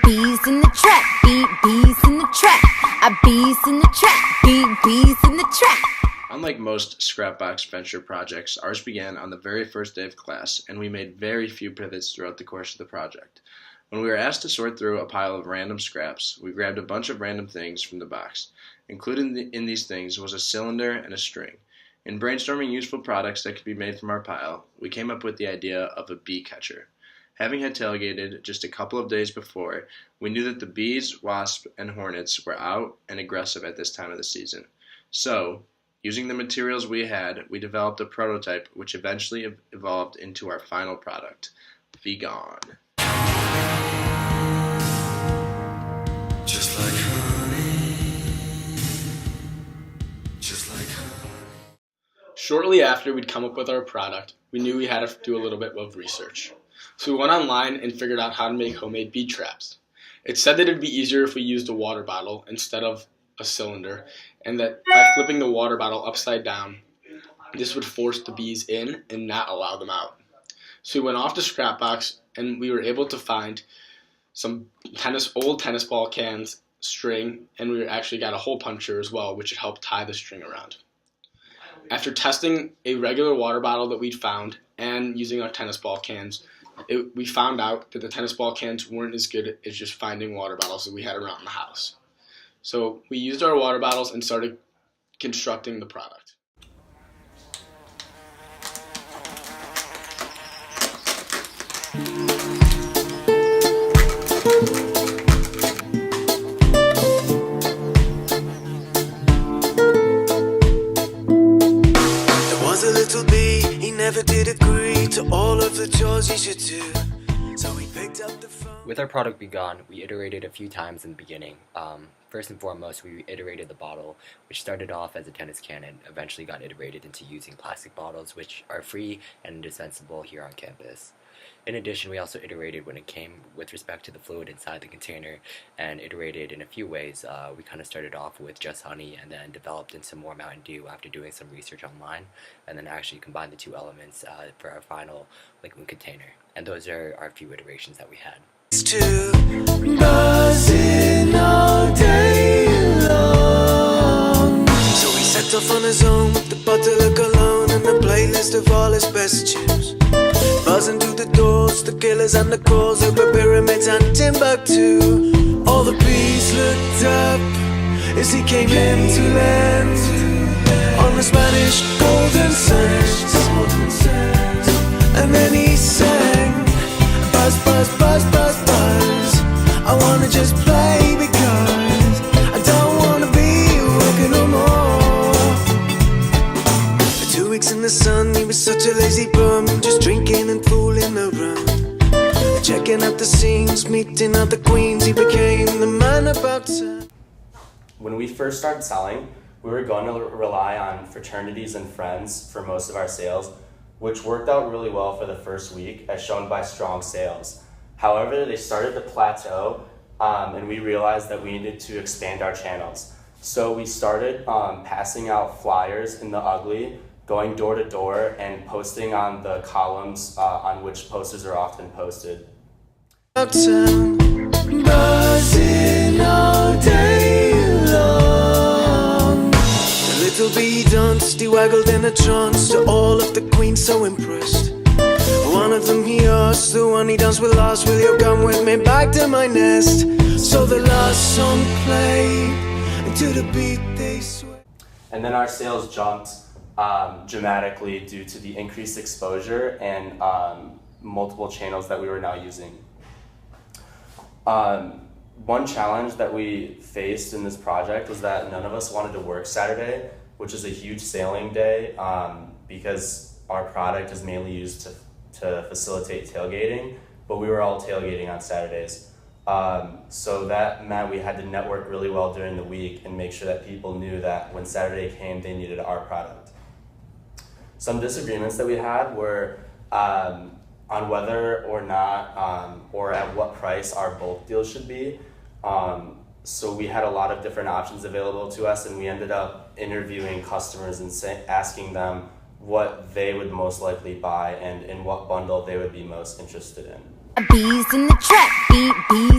Bees in the trap, bees in the trap. Bees in the trap, bees in the trap. Unlike most Scrapbox venture projects, ours began on the very first day of class, and we made very few pivots throughout the course of the project. When we were asked to sort through a pile of random scraps, we grabbed a bunch of random things from the box. Included in these things was a cylinder and a string. In brainstorming useful products that could be made from our pile, we came up with the idea of a bee catcher. Having had tailgated just a couple of days before, we knew that the bees, wasps, and hornets were out and aggressive at this time of the season. So, using the materials we had, we developed a prototype which eventually evolved into our final product, BeeGone. Just like honey, just like honey. Shortly after we'd come up with our product, we knew we had to do a little bit of research. So we went online and figured out how to make homemade bee traps. It said that it'd be easier if we used a water bottle instead of a cylinder, and that by flipping the water bottle upside down, this would force the bees in and not allow them out. So we went off to Scrapbox and we were able to find some old tennis ball cans, string, and we actually got a hole puncher as well, which would help tie the string around. After testing a regular water bottle that we'd found and using our tennis ball cans, we found out that the tennis ball cans weren't as good as just finding water bottles that we had around the house. So we used our water bottles and started constructing the product. There was a little bee, he never did agree to all of the chores he should do. So he picked up the phone. With our product BeeGone, we iterated a few times in the beginning. First and foremost, we iterated the bottle, which started off as a tennis can and eventually got iterated into using plastic bottles, which are free and indispensable here on campus. In addition, we also iterated when it came with respect to the fluid inside the container, and iterated in a few ways. We kind of started off with just honey and then developed into more Mountain Dew after doing some research online, and then actually combined the two elements for our final liquid container. And those are our few iterations that we had. Buzzing all day long. So he set off on his own with the bottle of cologne and a playlist of all his best tunes. Buzzing through the doors, the killers and the calls over pyramids and Timbuktu. All the bees looked up as he came into land on the Spanish golden sands. And then he sang, buzz, buzz, buzz, buzz, buzz. I wanna just play because I don't wanna be working no more. For 2 weeks in the sun, he was such a lazy bum, just drinking and fooling around, checking out the scenes, meeting out the queens. He became the man about town. When we first started selling, we were going to rely on fraternities and friends for most of our sales, which worked out really well for the first week, as shown by strong sales. However, they started to plateau, and we realized that we needed to expand our channels. So we started passing out flyers in the Ugly, going door to door, and posting on the columns on which posters are often posted. Uptown, buzzing all day long. The little bee danced, he waggled in a trance to all of the queens so impressed. One of them he asked, the one he danced with last, will you come with me back to my nest? So the last song played, and to the beat they swayed. And then our sales jumped dramatically due to the increased exposure and multiple channels that we were now using. One challenge that we faced in this project was that none of us wanted to work Saturday, which is a huge sailing day, because our product is mainly used to facilitate tailgating, but we were all tailgating on Saturdays. So that meant we had to network really well during the week and make sure that people knew that when Saturday came, they needed our product. Some disagreements that we had were on whether or not, or at what price our bulk deal should be. So we had a lot of different options available to us, and we ended up interviewing customers and asking them what they would most likely buy and in what bundle they would be most interested in. Bees in the trap, bees